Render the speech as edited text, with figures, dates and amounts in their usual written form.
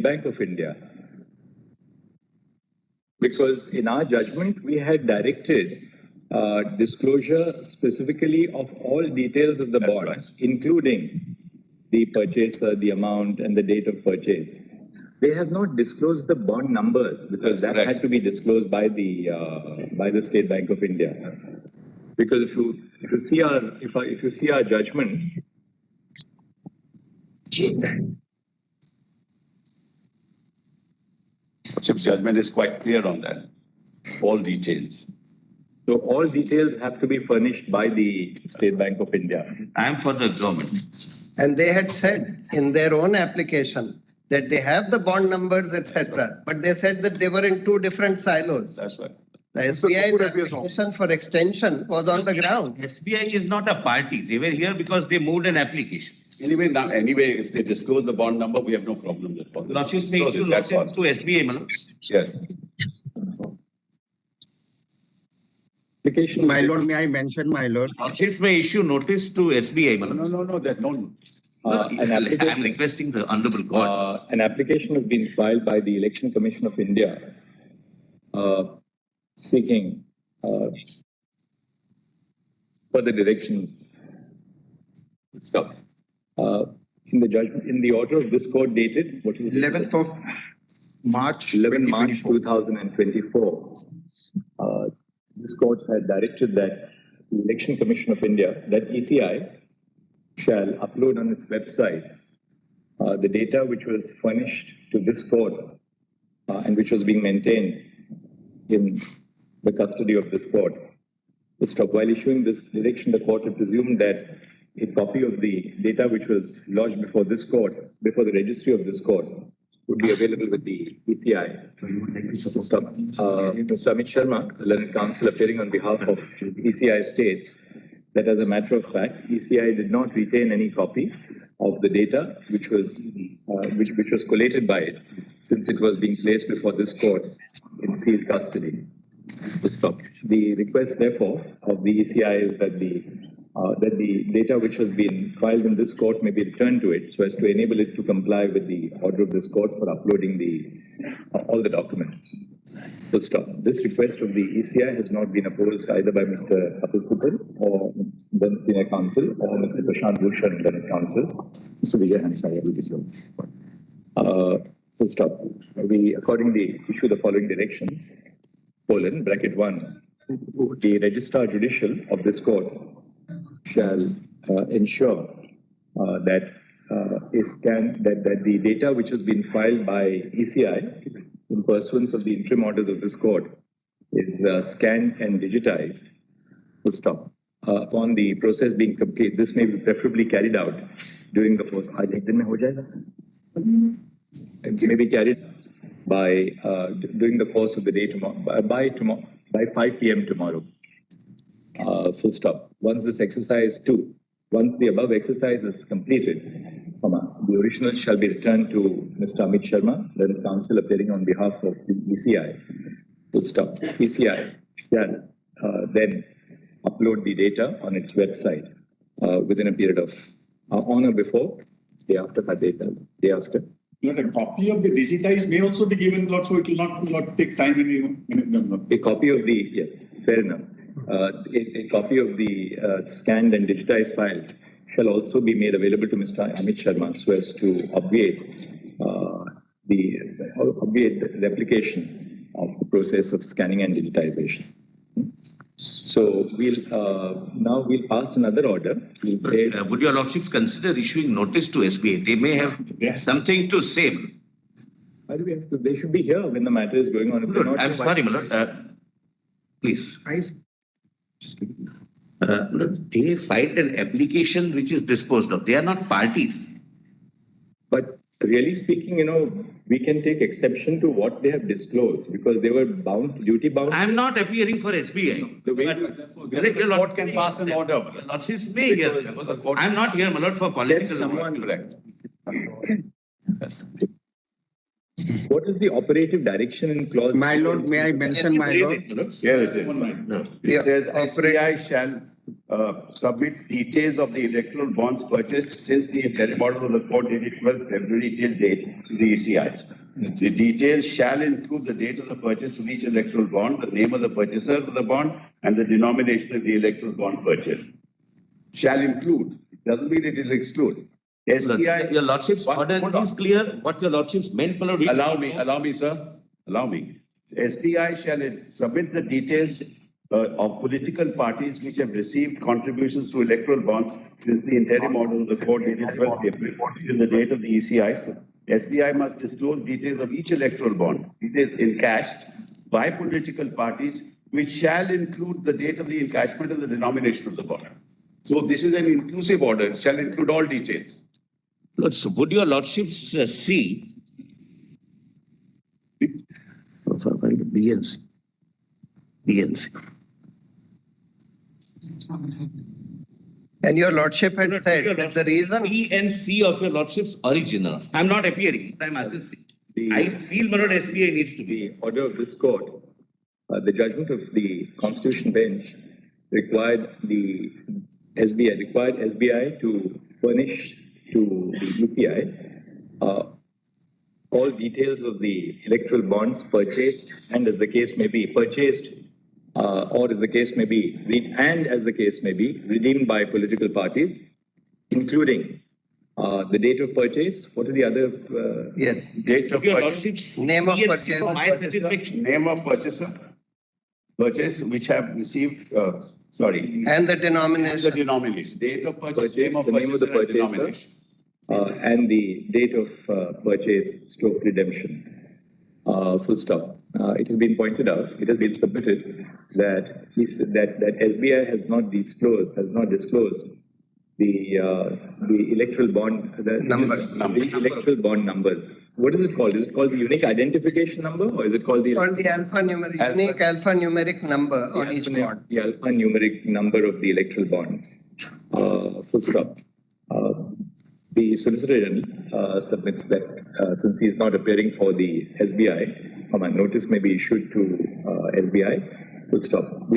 Bank of India. Because in our judgment, we had directed disclosure specifically of all details of the bonds, including the purchaser, the amount, and the date of purchase. They have not disclosed the bond numbers because that had to be disclosed by the State Bank of India. Because if you see our judgment, Chip's judgment is quite clear on that. All details. So all details have to be furnished by the State Bank of India. I am for the government. And they had said in their own application that they have the bond numbers, etc. But they said that they were in two different silos. That's right. The SBI's application for extension was on the ground. SBI is not a party. They were here because they moved an application. Anyway, if they disclose the bond number, we have no problem with it. Lordships may issue notice to SBI, my lords. Yes. Application. My lord, may I mention, my lord? Lordships may issue notice to SBI, my lords. No, there's no. I am requesting the Honorable God. An application has been filed by the Election Commission of India seeking further directions. Stop. In the judgment, in the order of this court dated, what is it? 11th of March. 11 March 2024. This court had directed that the Election Commission of India, that ECI, shall upload on its website the data which was furnished to this court and which was being maintained in the custody of this court. While issuing this direction, the court had presumed that a copy of the data which was lodged before this court, before the registry of this court, would be available with the ECI. Mr. Amit Sharma, learned counsel appearing on behalf of ECI, states that as a matter of fact, ECI did not retain any copy of the data which was collated by it, since it was being placed before this court in sealed custody. The request, therefore, of the ECI is that the data which has been filed in this court may be returned to it, so as to enable it to comply with the order of this court for uploading all the documents. Full stop. This request of the ECI has not been opposed either by Mr. Kapil Sibal or the senior counsel or Mr. Prashant Bhushan, the counsel. Mr. Vijay Hansai, I will disclose. Full stop. We accordingly issue the following directions. (1) The Registrar Judicial of this court shall ensure that the data which has been filed by ECI in pursuance of the interim orders of this court is scanned and digitized. Full stop. Upon the process being complete, this may be preferably carried out during the course. It may be carried by during the course of the day tomorrow, by 5 p.m. tomorrow. Full stop. Once the above exercise is completed, the original shall be returned to Mr. Amit Sharma, the counsel appearing on behalf of the ECI. Full stop. ECI shall then upload the data on its website within a period of on or before, day after. But a copy of the digitized may also be given, Lord, so it will not take time in a copy of the, yes, fair enough. A copy of the scanned and digitized files shall also be made available to Mr. Amit Sharma so as to obviate the replication of the process of scanning and digitization. So we'll pass another order. We'll say, would your lordships consider issuing notice to SBI? They may have something to say. Why do we have to? They should be here when the matter is going on. Lord, I'm sorry, my lord. Please. Lord, they filed an application which is disposed of. They are not parties. But really speaking, we can take exception to what they have disclosed because they were duty bound. I'm not appearing for SBI. The court can pass an order. Lordships may hear. I'm not here, my lord, for political. Correct. What is the operative direction in clause? My lord, may I mention, my lord? Here it is. It says SBI shall submit details of the electoral bonds purchased since the interim order of the court dated 12th February till date to the ECI. The details shall include the date of the purchase of each electoral bond, the name of the purchaser of the bond, and the denomination of the electoral bond purchased. Shall include. It doesn't mean it will exclude. SBI. Your Lordship's order Hold is on. clear. What your Lordship's meant for a Allow me, sir. Allow me. SBI shall submit the details of political parties which have received contributions to electoral bonds since the interim order of the court dated 12th April till the date of the ECI. SBI must disclose details of each electoral bond, details encashed by political parties, which shall include the date of the encashment and the denomination of the bond. So this is an inclusive order. It shall include all details. So would your Lordships see BNC? And your lordship had said that the reason. B and C of your Lordship's original. I'm not appearing, I'm assisting. I feel my lord SBI needs to be. The order of this court, the judgment of the Constitution bench required SBI to furnish to the ECI all details of the electoral bonds purchased and as the case may be purchased or as the case may be redeemed by political parties, including the date of purchase. What are the other? Yes. Date of Your purchase. Lordship's Name of B and C purchase. for my satisfaction. Name of purchaser. Purchase which have received, And the the denomination. denomination. Date of purchase, name of the name of the purchaser and purchaser. denomination. And the date of purchase stroke redemption. Full stop. It has been pointed out, it has been submitted that SBI has not disclosed the electoral bond Number. the electoral bond number. What is it called? Is it called the unique identification number or is it called the It's called the unique alphanumeric number on each bond. the alphanumeric number of the electoral bonds? Full stop. The Solicitor General submits that since he is not appearing for the SBI, a notice may be issued to SBI. Full stop.